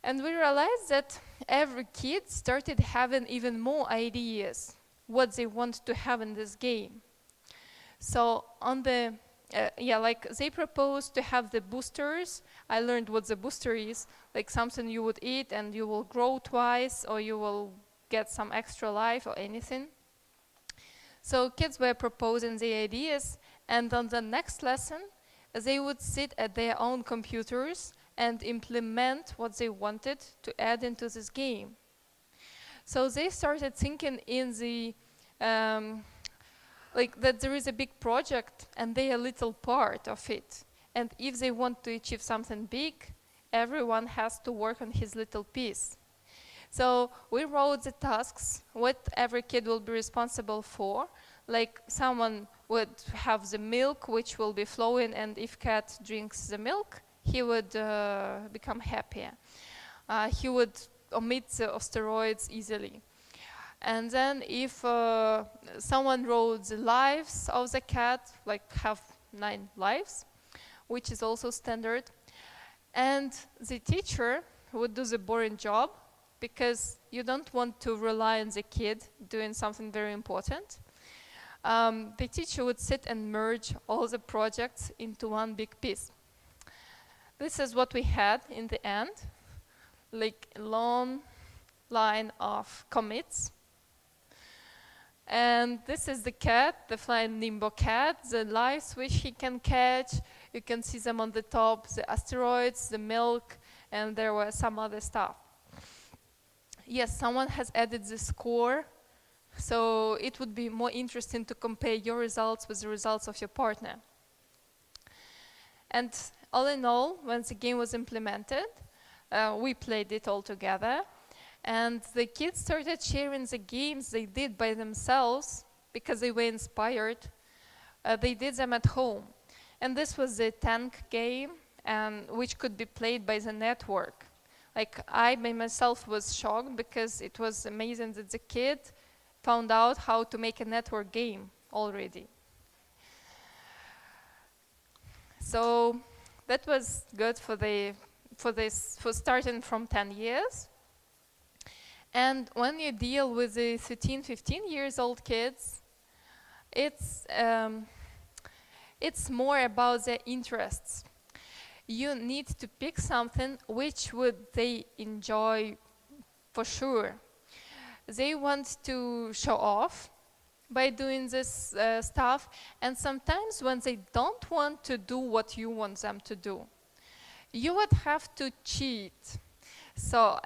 Speaker 1: And we realized that every kid started having even more ideas what they want to have in this game. So on they proposed to have the boosters. I learned what the booster is, like something you would eat and you will grow twice, or you will get some extra life or anything. So kids were proposing the ideas, and on the next lesson, they would sit at their own computers and implement what they wanted to add into this game. So they started thinking in the that there is a big project and they are a little part of it. And if they want to achieve something big, everyone has to work on his little piece. So we wrote the tasks, what every kid will be responsible for. Like someone would have the milk which will be flowing, and if cat drinks the milk, he would become happier. He would omit the asteroids easily. And then if someone wrote the lives of the cat, like have 9 lives, which is also standard, and the teacher would do the boring job, because you don't want to rely on the kid doing something very important. The teacher would sit and merge all the projects into one big piece. This is what we had in the end, like a long line of commits. And this is the cat, the flying Nimbo cat, the lives which he can catch. You can see them on the top, the asteroids, the milk, and there were some other stuff. Yes, someone has added the score, so it would be more interesting to compare your results with the results of your partner. And all in all, when the game was implemented, we played it all together. And the kids started sharing the games they did by themselves because they were inspired. They did them at home. And this was the tank game, which could be played by the network. Like, I by myself was shocked because it was amazing that the kid found out how to make a network game already. So that was good for starting from 10 years. And when you deal with the 13, 15 years old kids, it's more about their interests. You need to pick something which would they enjoy for sure. They want to show off by doing this stuff, and sometimes when they don't want to do what you want them to do, you would have to cheat. So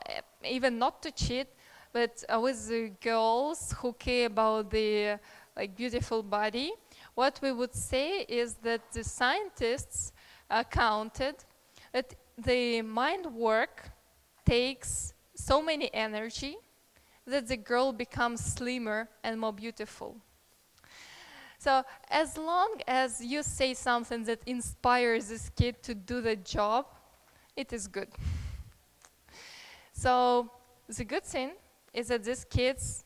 Speaker 1: even not to cheat, but with the girls who care about the beautiful body, what we would say is that the scientists counted that the mind work takes so many energy that the girl becomes slimmer and more beautiful. So as long as you say something that inspires this kid to do the job, it is good. So the good thing is that these kids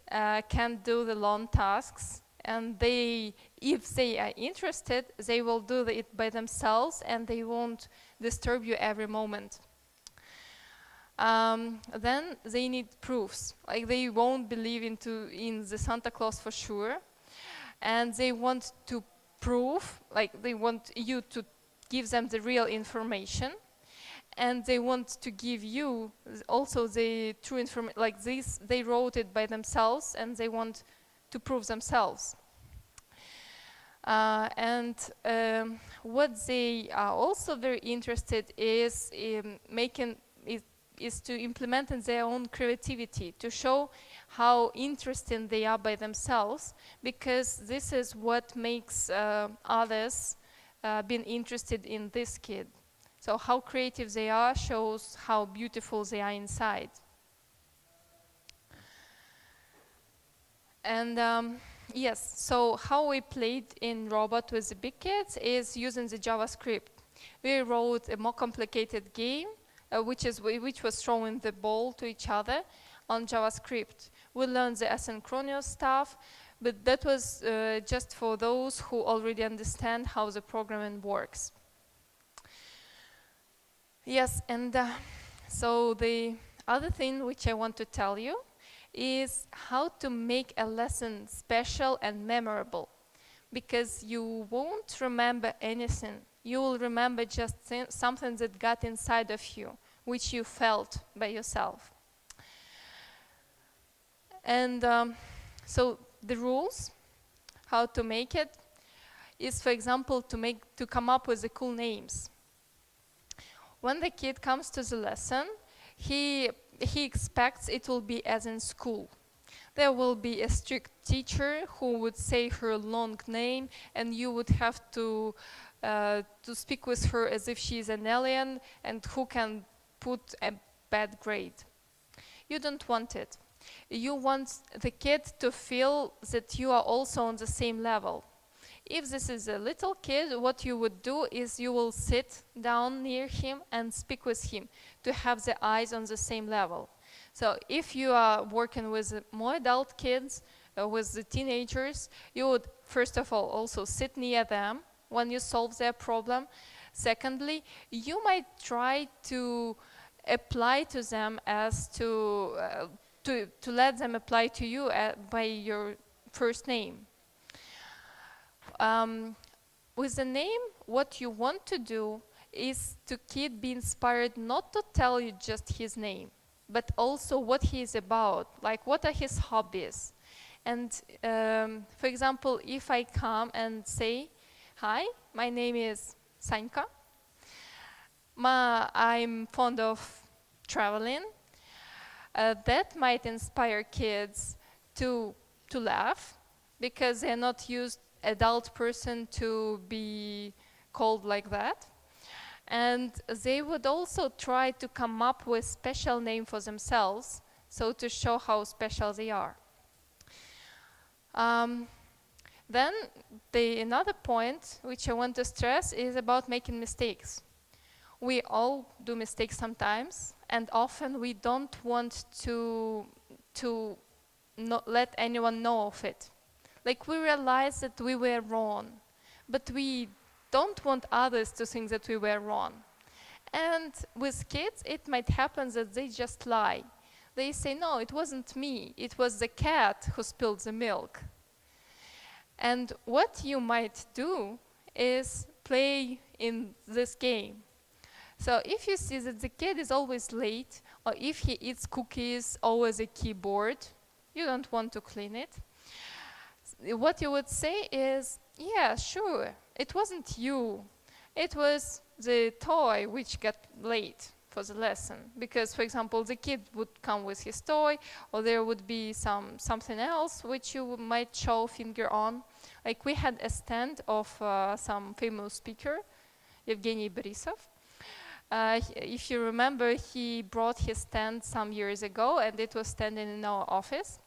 Speaker 1: can do the long tasks, and if they are interested, they will do it by themselves, and they won't disturb you every moment. Then they need proofs. Like, they won't believe in the Santa Claus for sure, and they want to prove, like they want you to give them the real information, and they want to give you also the true information. Like this, they wrote it by themselves, and they want to prove themselves. What they are also very interested is in is to implement in their own creativity, to show how interesting they are by themselves, because this is what makes others being interested in this kid. So how creative they are shows how beautiful they are inside. And yes, so how we played in Robot with the big kids is using the JavaScript. We wrote a more complicated game, which was throwing the ball to each other on JavaScript. We learned the asynchronous stuff, but that was just for those who already understand how the programming works. Yes, and so the other thing which I want to tell you is how to make a lesson special and memorable, because you won't remember anything. You will remember just something that got inside of you, which you felt by yourself. And so the rules, how to make it, is, for example, to come up with the cool names. When the kid comes to the lesson, he expects it will be as in school. There will be a strict teacher who would say her long name, and you would have to speak with her as if she is an alien and who can put a bad grade. You don't want it. You want the kid to feel that you are also on the same level. If this is a little kid, what you would do is you will sit down near him and speak with him to have the eyes on the same level. So if you are working with more adult kids, with the teenagers, you would first of all also sit near them when you solve their problem. Secondly, you might try to apply to them as to let them apply to you by your first name. With the name, what you want to do is to kid be inspired not to tell you just his name, but also what he is about, like what are his hobbies. And for example, if I come and say, hi, my name is Sanka, I'm fond of traveling, that might inspire kids to laugh, because they're not used adult person to be called like that. And they would also try to come up with special name for themselves, so to show how special they are. Then another point which I want to stress is about making mistakes. We all do mistakes sometimes, and often we don't want to not let anyone know of it. Like, we realize that we were wrong, but we don't want others to think that we were wrong. And with kids, it might happen that they just lie. They say, no, it wasn't me, it was the cat who spilled the milk. And what you might do is play in this game. So if you see that the kid is always late, or if he eats cookies over the keyboard, you don't want to clean it. What you would say is, yeah, sure, it wasn't you. It was the toy which got late for the lesson. Because, for example, the kid would come with his toy, or there would be something else which you might show finger on. Like, we had a stand of some famous speaker, Evgeny Borisov. If you remember, he brought his stand some years ago, and it was standing in our office.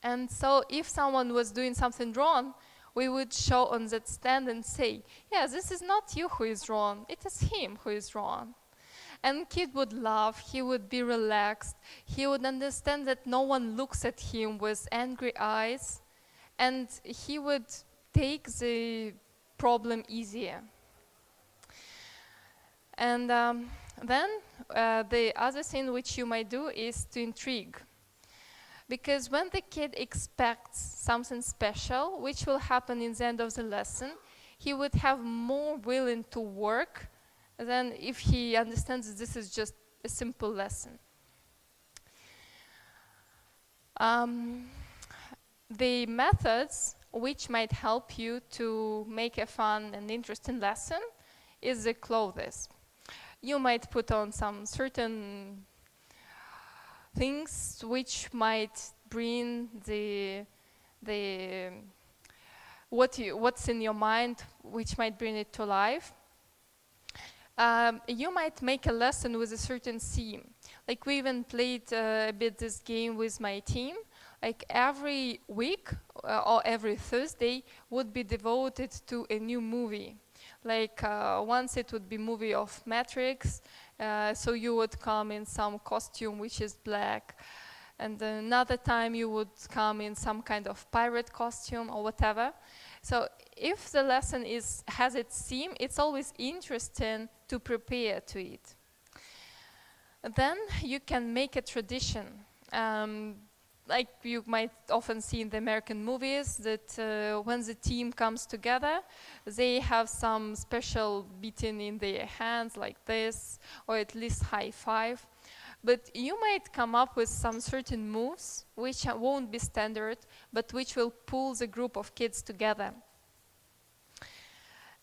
Speaker 1: And so if someone was doing something wrong, we would show on that stand and say, yeah, this is not you who is wrong, it is him who is wrong. And kid would laugh, he would be relaxed, he would understand that no one looks at him with angry eyes, and he would take the problem easier. And then the other thing which you might do is to intrigue. Because when the kid expects something special, which will happen in the end of the lesson, he would have more willing to work than if he understands that this is just a simple lesson. The methods which might help you to make a fun and interesting lesson is the clothes. You might put on some certain things which might bring what's in your mind, which might bring it to life. You might make a lesson with a certain theme. Like we even played a bit this game with my team. Like every week or every Thursday would be devoted to a new movie. Like once it would be movie of Matrix, so you would come in some costume which is black, and another time you would come in some kind of pirate costume or whatever. So if the lesson has its theme, it's always interesting to prepare to it. Then you can make a tradition. Like you might often see in the American movies, that when the team comes together, they have some special beating in their hands like this, or at least high five. But you might come up with some certain moves which won't be standard, but which will pull the group of kids together.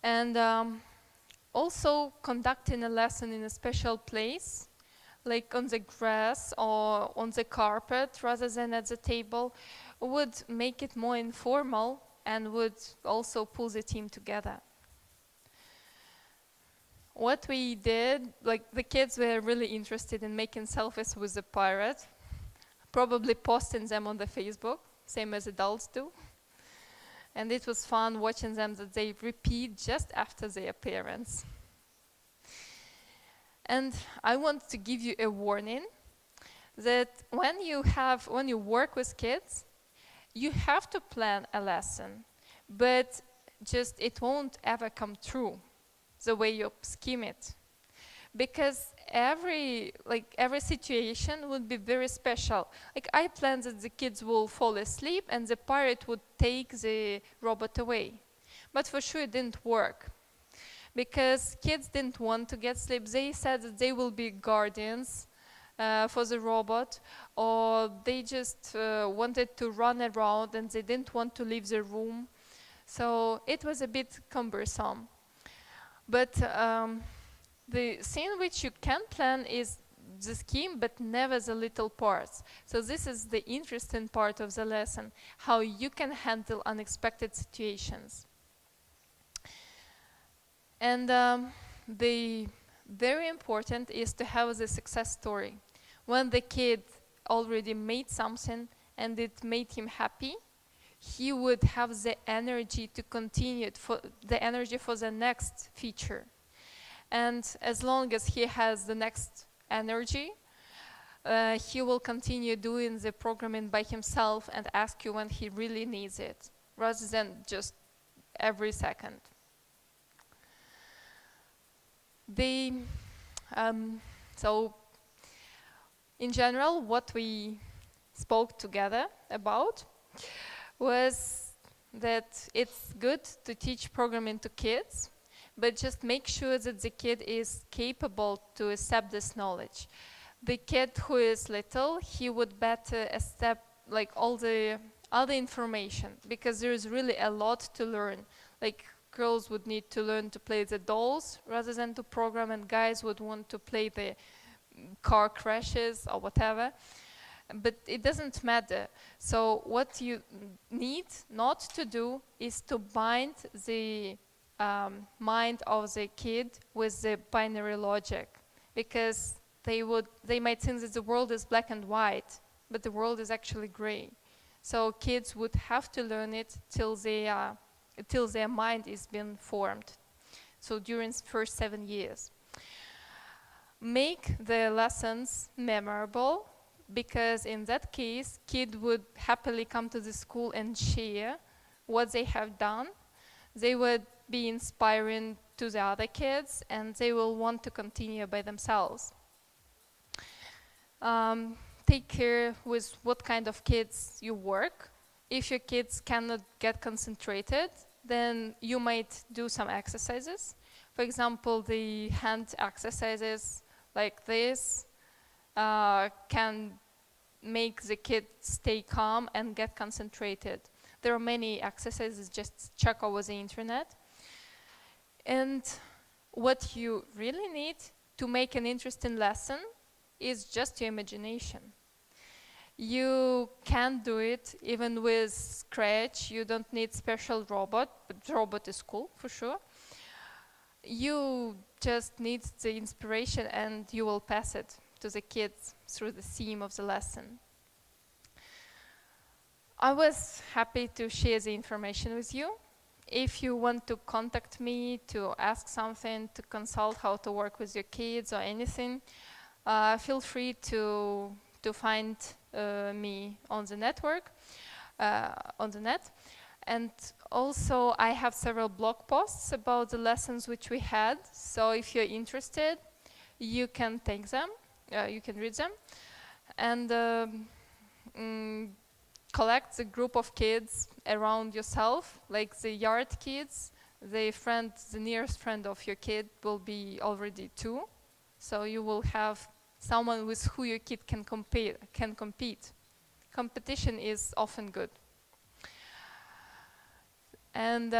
Speaker 1: And also conducting a lesson in a special place, like on the grass or on the carpet rather than at the table, would make it more informal and would also pull the team together. What we did, like the kids were really interested in making selfies with the pirate, probably posting them on the Facebook, same as adults do. And it was fun watching them that they repeat just after their parents. And I want to give you a warning that when you work with kids, you have to plan a lesson, but just it won't ever come true the way you scheme it. Because every situation would be very special. Like I planned that the kids will fall asleep and the pirate would take the robot away. But for sure it didn't work. Because kids didn't want to get sleep. They said that they will be guardians for the robot, or they just wanted to run around and they didn't want to leave the room. So it was a bit cumbersome. But the thing which you can plan is the scheme, but never the little parts. So this is the interesting part of the lesson, how you can handle unexpected situations. And the very important is to have the success story. When the kid already made something and it made him happy, he would have the energy to continue it, for the energy for the next feature. And as long as he has the next energy, he will continue doing the programming by himself and ask you when he really needs it, rather than just every second. So in general, what we spoke together about was that it's good to teach programming to kids, but just make sure that the kid is capable to accept this knowledge. The kid who is little, he would better accept like all the other information, because there is really a lot to learn. Like girls would need to learn to play the dolls rather than to program, and guys would want to play the car crashes or whatever. But it doesn't matter. So what you need not to do is to bind the mind of the kid with the binary logic, because they might think that the world is black and white, but the world is actually gray. So kids would have to learn it till they are till their mind is being formed. So during the first 7 years. Make the lessons memorable, because in that case, kid would happily come to the school and share what they have done. They would be inspiring to the other kids, and they will want to continue by themselves. Take care with what kind of kids you work. If your kids cannot get concentrated, then you might do some exercises. For example, the hand exercises like this can make the kid stay calm and get concentrated. There are many exercises, just check over the internet. And what you really need to make an interesting lesson is just your imagination. You can do it even with Scratch. You don't need special robot, but robot is cool for sure. You just need the inspiration and you will pass it to the kids through the theme of the lesson. I was happy to share the information with you. If you want to contact me to ask something, to consult how to work with your kids or anything, feel free to find me on the network, on the net. And also I have several blog posts about the lessons which we had. So if you're interested, you can take them, you can read them, and collect the group of kids around yourself, like the yard kids. The nearest friend of your kid will be already 2. So you will have someone with who your kid can compete. Competition is often good. And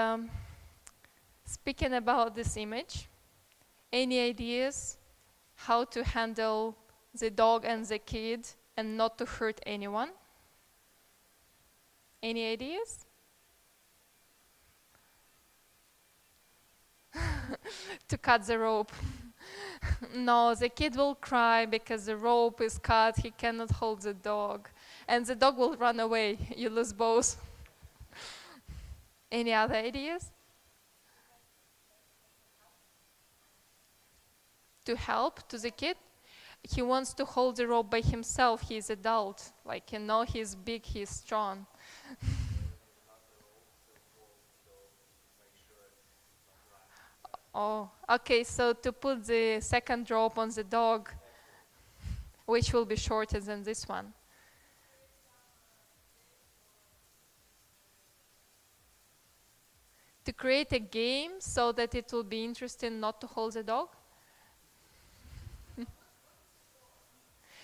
Speaker 1: speaking about this image, any ideas how to handle the dog and the kid and not to hurt anyone? Any ideas? To cut the rope. No, the kid will cry because the rope is cut, he cannot hold the dog. And the dog will run away, you lose both. Any other ideas? To help to the kid? He wants to hold the rope by himself, he's adult. Like, you know, he's big, he's strong. Oh, okay, so to put the second rope on the dog, which will be shorter than this one. To create a game so that it will be interesting not to hold the dog?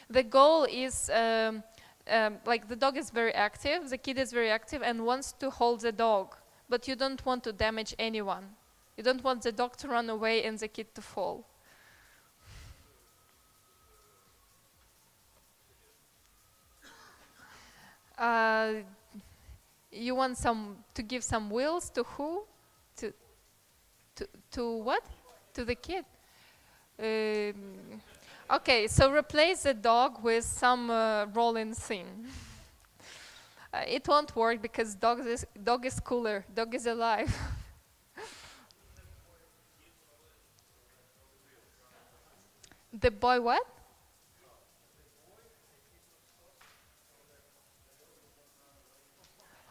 Speaker 1: The goal is, like, the dog is very active, the kid is very active and wants to hold the dog, but you don't want to damage anyone. You don't want the dog to run away and the kid to fall. You want to give some wheels to who? To what? To the kid. Okay, so replace the dog with some rolling thing. It won't work because dog is cooler. Dog is alive. The boy what?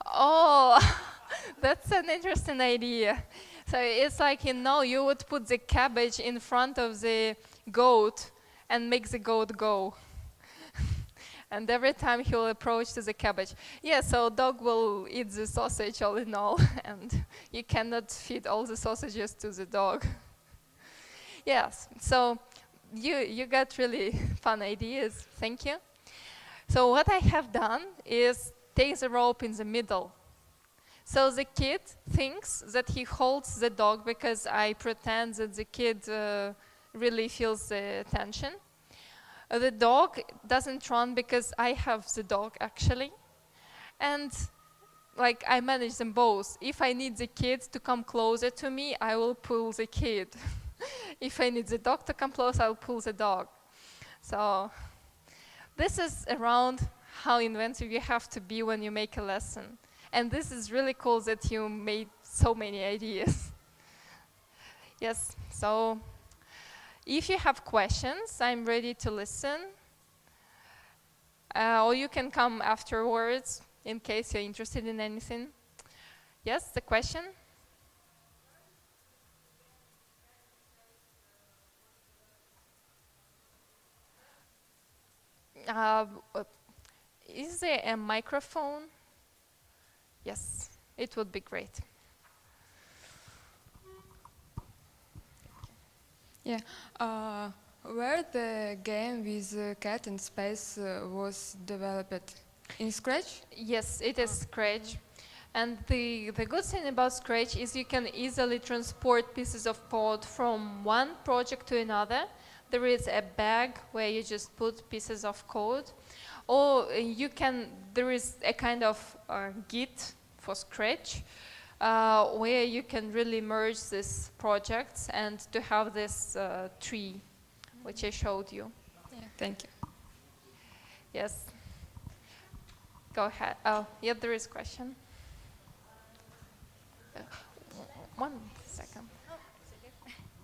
Speaker 1: Oh, that's an interesting idea. So it's like, you know, you would put the cabbage in front of the goat and make the goat go. And every time he will approach to the cabbage. Yeah, so dog will eat the sausage all in all, and you cannot feed all the sausages to the dog. Yes, so you got really fun ideas, thank you. So what I have done is take the rope in the middle. So the kid thinks that he holds the dog because I pretend that the kid really feels the tension. The dog doesn't run because I have the dog actually. And like I manage them both. If I need the kid to come closer to me, I will pull the kid. If I need the dog to come close, I'll pull the dog. So this is around how inventive you have to be when you make a lesson. And this is really cool that you made so many ideas. Yes, so if you have questions, I'm ready to listen. Or you can come afterwards in case you're interested in anything. Yes, the question? Uh, uh, is there a microphone? Yes, it would be great.
Speaker 6: Yeah, where the game with cat in space was developed? In Scratch?
Speaker 1: Yes, it is Scratch. And the good thing about Scratch is you can easily transport pieces of code from one project to another. There is a bag where you just put pieces of code. Or there is a kind of Git for Scratch where you can really merge these projects and to have this tree, which I showed you.
Speaker 6: Yeah, thank you.
Speaker 1: Yes. Go ahead. Oh, yeah, there is a question. One second.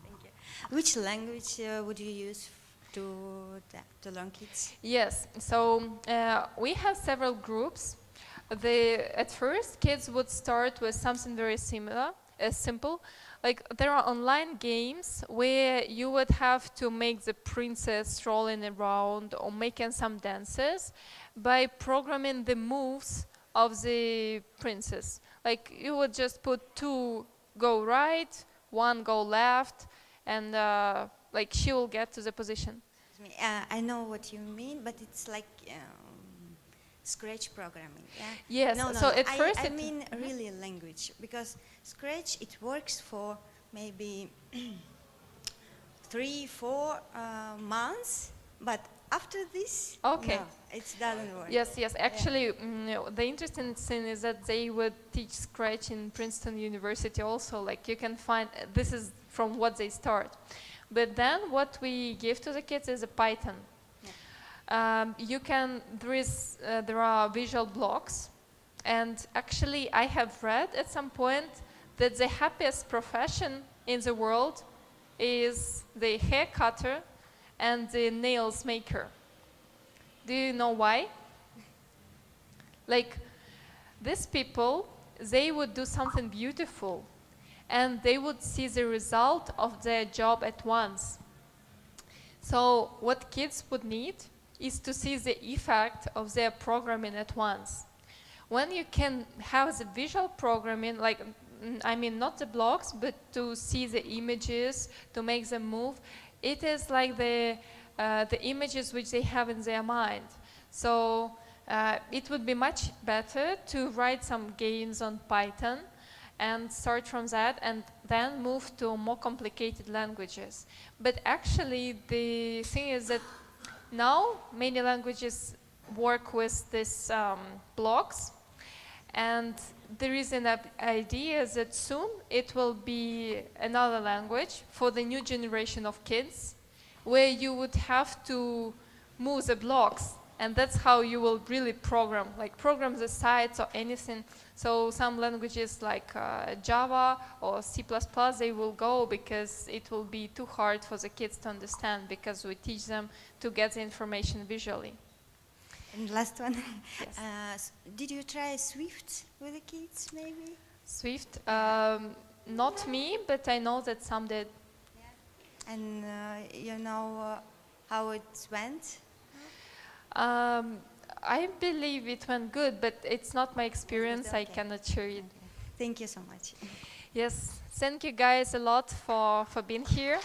Speaker 7: Thank you. Which language would you use to learn kids?
Speaker 1: Yes, so we have several groups. At first, kids would start with something very simple. Like there are online games where you would have to make the princess strolling around or making some dances by programming the moves of the princess. Like you would just put 2 go right, 1 go left, and like she will get to the position.
Speaker 7: I know what you mean, but it's like Scratch programming. Yeah?
Speaker 1: Yes.
Speaker 7: No,
Speaker 1: So at first
Speaker 7: I mean really language, because Scratch it works for maybe 3-4 months, but after this,
Speaker 1: Okay.
Speaker 7: no, it doesn't work.
Speaker 1: Yes. Actually, the interesting thing is that they would teach Scratch in Princeton University also. Like you can find, this is from what they start. But then what we give to the kids is a Python. There are visual blocks. And actually, I have read at some point that the happiest profession in the world is the hair cutter and the nails maker. Do you know why? Like, these people, they would do something beautiful and they would see the result of their job at once. So what kids would need is to see the effect of their programming at once. When you can have the visual programming, like, I mean, not the blocks, but to see the images, to make them move, it is like the images which they have in their mind. So it would be much better to write some games on Python and start from that and then move to more complicated languages. But actually, the thing is that now many languages work with these blocks, and there is an idea that soon it will be another language for the new generation of kids where you would have to move the blocks, and that's how you will really program the sites or anything. So some languages like Java or C++, they will go because it will be too hard for the kids to understand because we teach them to get the information visually.
Speaker 7: And last one,
Speaker 1: Yes.
Speaker 7: did you try Swift with the kids maybe?
Speaker 1: Swift, not me, but I know that some did.
Speaker 7: And you know how it went?
Speaker 1: I believe it went good, but it's not my experience. I
Speaker 7: Okay.
Speaker 1: cannot share it.
Speaker 7: Thank you so much.
Speaker 1: Yes, thank you guys a lot for being here.